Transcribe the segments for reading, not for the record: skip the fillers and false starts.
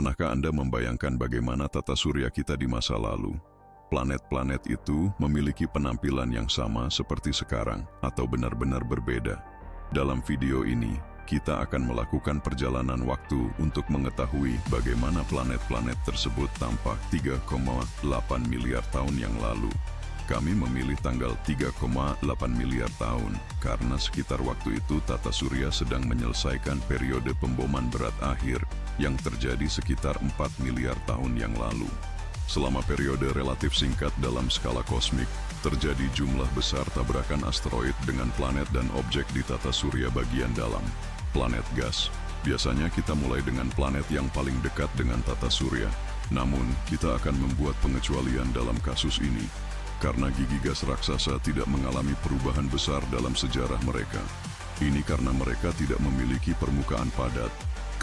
Pernahkah Anda membayangkan bagaimana tata surya kita di masa lalu? Planet-planet itu memiliki penampilan yang sama seperti sekarang atau benar-benar berbeda. Dalam video ini, kita akan melakukan perjalanan waktu untuk mengetahui bagaimana planet-planet tersebut tampak 3,8 miliar tahun yang lalu. Kami memilih tanggal 3,8 miliar tahun karena sekitar waktu itu tata surya sedang menyelesaikan periode pemboman berat akhir yang terjadi sekitar 4 miliar tahun yang lalu. Selama periode relatif singkat dalam skala kosmik, terjadi jumlah besar tabrakan asteroid dengan planet dan objek di tata surya bagian dalam. Planet gas. Biasanya kita mulai dengan planet yang paling dekat dengan tata surya. Namun, kita akan membuat pengecualian dalam kasus ini, karena gigi gas raksasa tidak mengalami perubahan besar dalam sejarah mereka. Ini karena mereka tidak memiliki permukaan padat.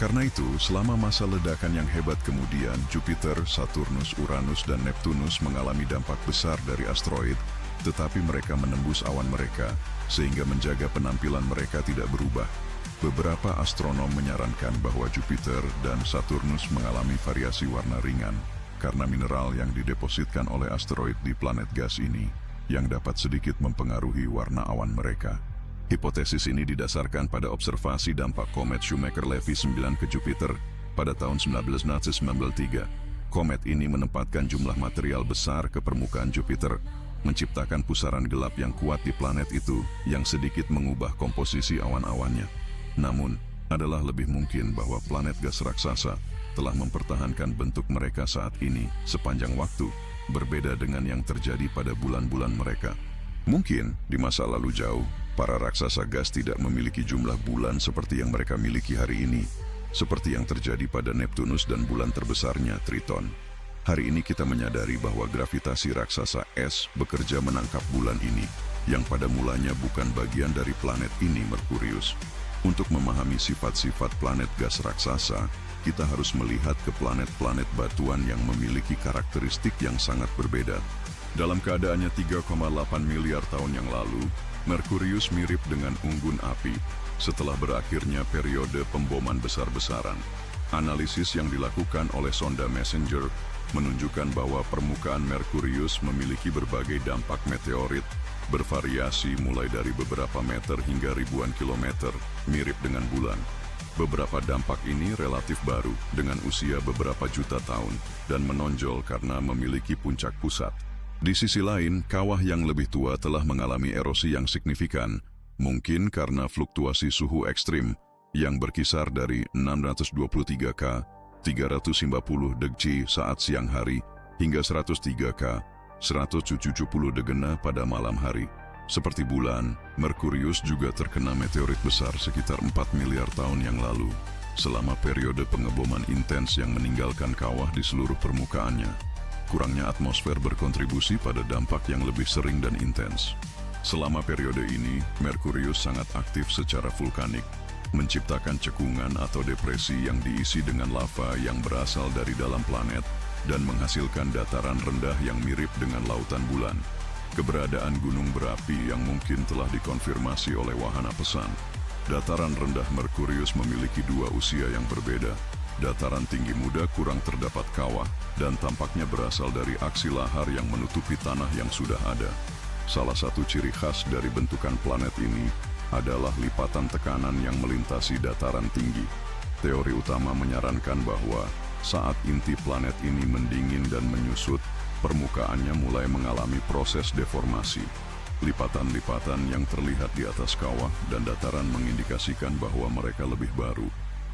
Karena itu, selama masa ledakan yang hebat kemudian, Jupiter, Saturnus, Uranus, dan Neptunus mengalami dampak besar dari asteroid, tetapi mereka menembus awan mereka, sehingga menjaga penampilan mereka tidak berubah. Beberapa astronom menyarankan bahwa Jupiter dan Saturnus mengalami variasi warna ringan, karena mineral yang didepositkan oleh asteroid di planet gas ini, yang dapat sedikit mempengaruhi warna awan mereka. Hipotesis ini didasarkan pada observasi dampak komet Shoemaker-Levy 9 ke Jupiter pada tahun 1993. Komet ini menempatkan jumlah material besar ke permukaan Jupiter, menciptakan pusaran gelap yang kuat di planet itu yang sedikit mengubah komposisi awan-awannya. Namun, adalah lebih mungkin bahwa planet gas raksasa telah mempertahankan bentuk mereka saat ini sepanjang waktu, berbeda dengan yang terjadi pada bulan-bulan mereka. Mungkin di masa lalu jauh, para raksasa gas tidak memiliki jumlah bulan seperti yang mereka miliki hari ini, seperti yang terjadi pada Neptunus dan bulan terbesarnya, Triton. Hari ini kita menyadari bahwa gravitasi raksasa es bekerja menangkap bulan ini, yang pada mulanya bukan bagian dari planet ini, Merkurius. Untuk memahami sifat-sifat planet gas raksasa, kita harus melihat ke planet-planet batuan yang memiliki karakteristik yang sangat berbeda. Dalam keadaannya 3,8 miliar tahun yang lalu, Merkurius mirip dengan unggun api setelah berakhirnya periode pemboman besar-besaran. Analisis yang dilakukan oleh sonda Messenger menunjukkan bahwa permukaan Merkurius memiliki berbagai dampak meteorit, bervariasi mulai dari beberapa meter hingga ribuan kilometer, mirip dengan bulan. Beberapa dampak ini relatif baru dengan usia beberapa juta tahun dan menonjol karena memiliki puncak pusat. Di sisi lain, kawah yang lebih tua telah mengalami erosi yang signifikan, mungkin karena fluktuasi suhu ekstrim yang berkisar dari 623 K, 350 degc saat siang hari, hingga 103 K, 170 degena pada malam hari. Seperti bulan, Merkurius juga terkena meteorit besar sekitar 4 miliar tahun yang lalu, selama periode pengeboman intens yang meninggalkan kawah di seluruh permukaannya. Kurangnya atmosfer berkontribusi pada dampak yang lebih sering dan intens. Selama periode ini, Merkurius sangat aktif secara vulkanik, menciptakan cekungan atau depresi yang diisi dengan lava yang berasal dari dalam planet dan menghasilkan dataran rendah yang mirip dengan lautan bulan. Keberadaan gunung berapi yang mungkin telah dikonfirmasi oleh wahana pesan. Dataran rendah Merkurius memiliki dua usia yang berbeda. Dataran tinggi muda kurang terdapat kawah dan tampaknya berasal dari aksi lahar yang menutupi tanah yang sudah ada. Salah satu ciri khas dari bentukan planet ini adalah lipatan tekanan yang melintasi dataran tinggi. Teori utama menyarankan bahwa saat inti planet ini mendingin dan menyusut, permukaannya mulai mengalami proses deformasi. Lipatan-lipatan yang terlihat di atas kawah dan dataran mengindikasikan bahwa mereka lebih baru.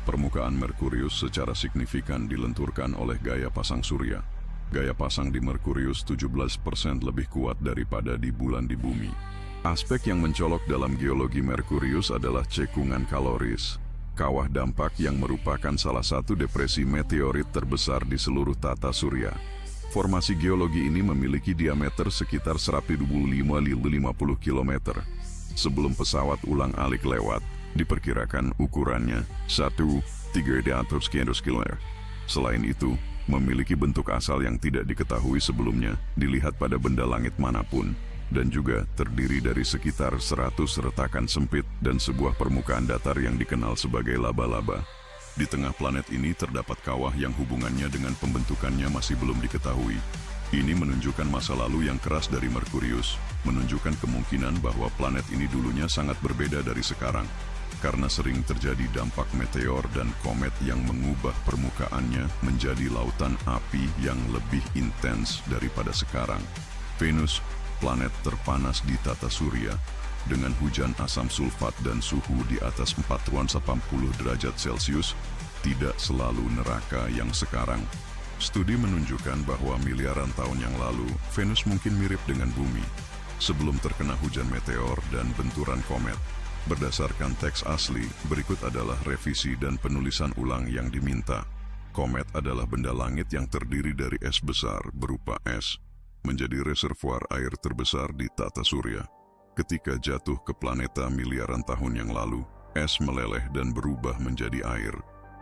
Permukaan Merkurius secara signifikan dilenturkan oleh gaya pasang surya. Gaya pasang di Merkurius 17% lebih kuat daripada di bulan di bumi. Aspek yang mencolok dalam geologi Merkurius adalah cekungan kaloris, kawah dampak yang merupakan salah satu depresi meteorit terbesar di seluruh tata surya. Formasi geologi ini memiliki diameter sekitar 1.550 km. Sebelum pesawat ulang-alik lewat, diperkirakan ukurannya 1,300 km. Selain itu, memiliki bentuk asal yang tidak diketahui sebelumnya dilihat pada benda langit manapun, dan juga terdiri dari sekitar 100 retakan sempit dan sebuah permukaan datar yang dikenal sebagai laba-laba. Di tengah planet ini terdapat kawah yang hubungannya dengan pembentukannya masih belum diketahui. Ini menunjukkan masa lalu yang keras dari Merkurius, menunjukkan kemungkinan bahwa planet ini dulunya sangat berbeda dari sekarang, karena sering terjadi dampak meteor dan komet yang mengubah permukaannya menjadi lautan api yang lebih intens daripada sekarang. Venus, planet terpanas di tata surya, dengan hujan asam sulfat dan suhu di atas 480 derajat Celcius, tidak selalu neraka yang sekarang. Studi menunjukkan bahwa miliaran tahun yang lalu, Venus mungkin mirip dengan bumi, sebelum terkena hujan meteor dan benturan komet. Berdasarkan teks asli, berikut adalah revisi dan penulisan ulang yang diminta. Komet adalah benda langit yang terdiri dari es besar berupa es, menjadi reservoir air terbesar di tata surya. Ketika jatuh ke planeta miliaran tahun yang lalu, es meleleh dan berubah menjadi air.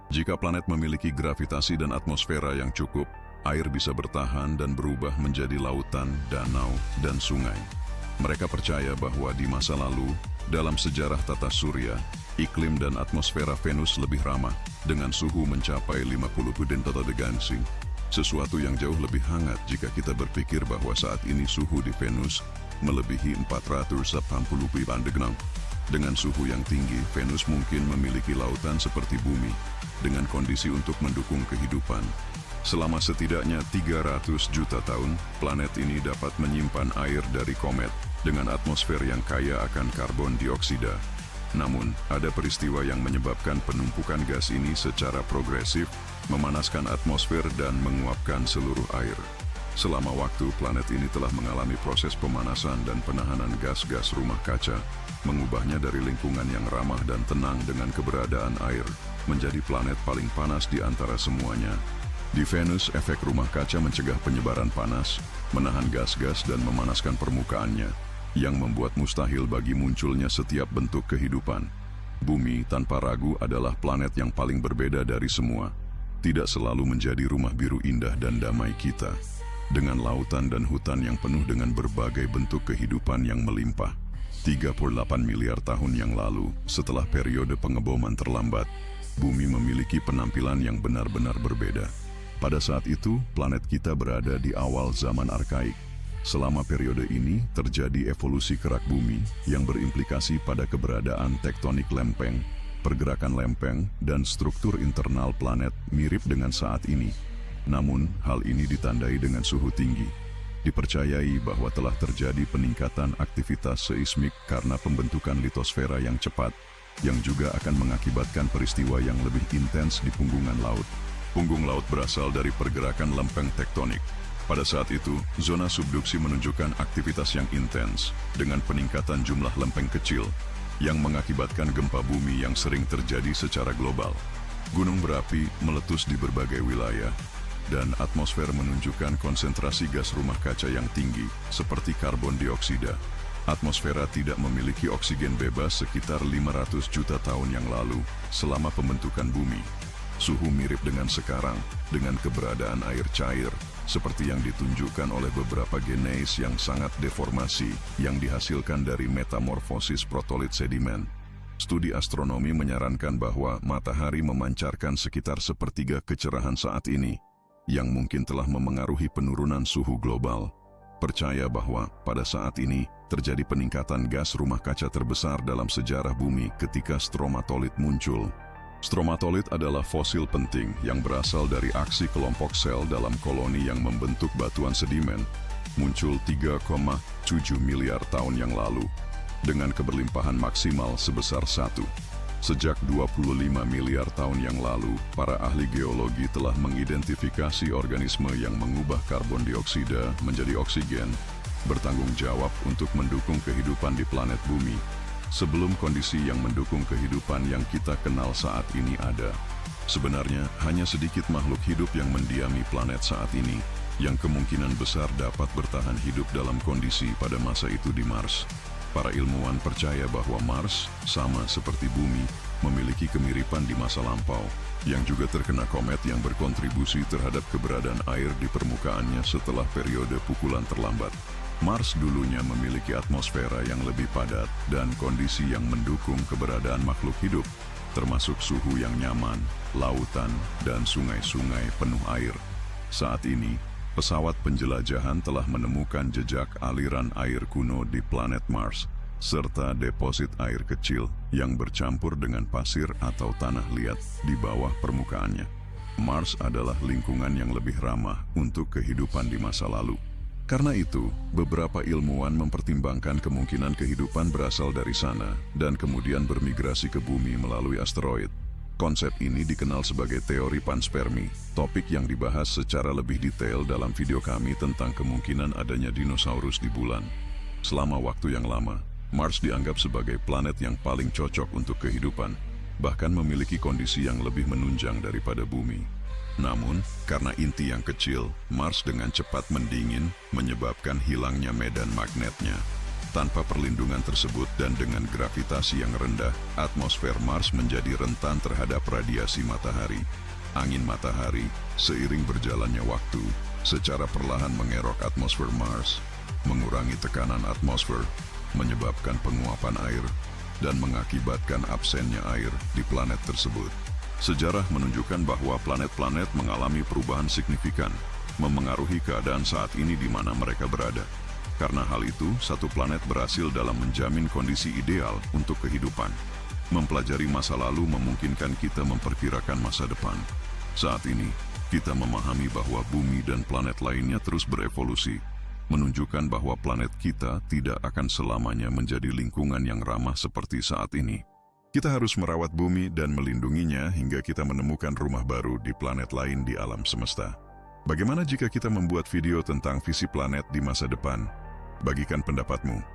Jika planet memiliki gravitasi dan atmosfera yang cukup, air bisa bertahan dan berubah menjadi lautan, danau, dan sungai. Mereka percaya bahwa di masa lalu, dalam sejarah tata surya, iklim dan atmosfera Venus lebih ramah, dengan suhu mencapai 50 derajat, sesuatu yang jauh lebih hangat jika kita berpikir bahwa saat ini suhu di Venus melebihi 480 derajat. Dengan suhu yang tinggi, Venus mungkin memiliki lautan seperti bumi, dengan kondisi untuk mendukung kehidupan. Selama setidaknya 300 juta tahun, planet ini dapat menyimpan air dari komet dengan atmosfer yang kaya akan karbon dioksida. Namun, ada peristiwa yang menyebabkan penumpukan gas ini secara progresif, memanaskan atmosfer dan menguapkan seluruh air. Selama waktu, planet ini telah mengalami proses pemanasan dan penahanan gas-gas rumah kaca, mengubahnya dari lingkungan yang ramah dan tenang dengan keberadaan air, menjadi planet paling panas di antara semuanya. Di Venus, efek rumah kaca mencegah penyebaran panas, menahan gas-gas dan memanaskan permukaannya, yang membuat mustahil bagi munculnya setiap bentuk kehidupan. Bumi, tanpa ragu, adalah planet yang paling berbeda dari semua. Tidak selalu menjadi rumah biru indah dan damai kita, dengan lautan dan hutan yang penuh dengan berbagai bentuk kehidupan yang melimpah. 38 miliar tahun yang lalu, setelah periode pengeboman terlambat, bumi memiliki penampilan yang benar-benar berbeda. Pada saat itu, planet kita berada di awal zaman arkaik. Selama periode ini, terjadi evolusi kerak bumi yang berimplikasi pada keberadaan tektonik lempeng, pergerakan lempeng, dan struktur internal planet mirip dengan saat ini. Namun, hal ini ditandai dengan suhu tinggi. Dipercayai bahwa telah terjadi peningkatan aktivitas seismik karena pembentukan litosfera yang cepat, yang juga akan mengakibatkan peristiwa yang lebih intens di punggungan laut. Punggung laut berasal dari pergerakan lempeng tektonik. Pada saat itu, zona subduksi menunjukkan aktivitas yang intens, dengan peningkatan jumlah lempeng kecil, yang mengakibatkan gempa bumi yang sering terjadi secara global. Gunung berapi meletus di berbagai wilayah, dan atmosfer menunjukkan konsentrasi gas rumah kaca yang tinggi, seperti karbon dioksida. Atmosfera tidak memiliki oksigen bebas sekitar 500 juta tahun yang lalu, selama pembentukan bumi. Suhu mirip dengan sekarang, dengan keberadaan air cair, seperti yang ditunjukkan oleh beberapa geneis yang sangat deformasi, yang dihasilkan dari metamorfosis protolit sedimen. Studi astronomi menyarankan bahwa matahari memancarkan sekitar sepertiga kecerahan saat ini, yang mungkin telah memengaruhi penurunan suhu global. Percaya bahwa pada saat ini terjadi peningkatan gas rumah kaca terbesar dalam sejarah bumi ketika stromatolit muncul. Stromatolit adalah fosil penting yang berasal dari aksi kelompok sel dalam koloni yang membentuk batuan sedimen, muncul 3,7 miliar tahun yang lalu, dengan keberlimpahan maksimal sebesar 1. Sejak 25 miliar tahun yang lalu, para ahli geologi telah mengidentifikasi organisme yang mengubah karbon dioksida menjadi oksigen, bertanggung jawab untuk mendukung kehidupan di planet bumi, sebelum kondisi yang mendukung kehidupan yang kita kenal saat ini ada. Sebenarnya, hanya sedikit makhluk hidup yang mendiami planet saat ini, yang kemungkinan besar dapat bertahan hidup dalam kondisi pada masa itu di Mars. Para ilmuwan percaya bahwa Mars, sama seperti bumi, memiliki kemiripan di masa lampau, yang juga terkena komet yang berkontribusi terhadap keberadaan air di permukaannya setelah periode pukulan terlambat. Mars dulunya memiliki atmosfera yang lebih padat dan kondisi yang mendukung keberadaan makhluk hidup, termasuk suhu yang nyaman, lautan, dan sungai-sungai penuh air. Saat ini, pesawat penjelajahan telah menemukan jejak aliran air kuno di planet Mars, serta deposit air kecil yang bercampur dengan pasir atau tanah liat di bawah permukaannya. Mars adalah lingkungan yang lebih ramah untuk kehidupan di masa lalu. Karena itu, beberapa ilmuwan mempertimbangkan kemungkinan kehidupan berasal dari sana dan kemudian bermigrasi ke bumi melalui asteroid. Konsep ini dikenal sebagai teori panspermi, topik yang dibahas secara lebih detail dalam video kami tentang kemungkinan adanya dinosaurus di bulan. Selama waktu yang lama, Mars dianggap sebagai planet yang paling cocok untuk kehidupan, bahkan memiliki kondisi yang lebih menunjang daripada bumi. Namun, karena inti yang kecil, Mars dengan cepat mendingin, menyebabkan hilangnya medan magnetnya. Tanpa perlindungan tersebut dan dengan gravitasi yang rendah, atmosfer Mars menjadi rentan terhadap radiasi matahari. Angin matahari, seiring berjalannya waktu, secara perlahan mengerok atmosfer Mars, mengurangi tekanan atmosfer, menyebabkan penguapan air, dan mengakibatkan absennya air di planet tersebut. Sejarah menunjukkan bahwa planet-planet mengalami perubahan signifikan, memengaruhi keadaan saat ini di mana mereka berada. Karena hal itu, satu planet berhasil dalam menjamin kondisi ideal untuk kehidupan. Mempelajari masa lalu memungkinkan kita memperkirakan masa depan. Saat ini, kita memahami bahwa bumi dan planet lainnya terus berevolusi, menunjukkan bahwa planet kita tidak akan selamanya menjadi lingkungan yang ramah seperti saat ini. Kita harus merawat bumi dan melindunginya hingga kita menemukan rumah baru di planet lain di alam semesta. Bagaimana jika kita membuat video tentang visi planet di masa depan? Bagikan pendapatmu.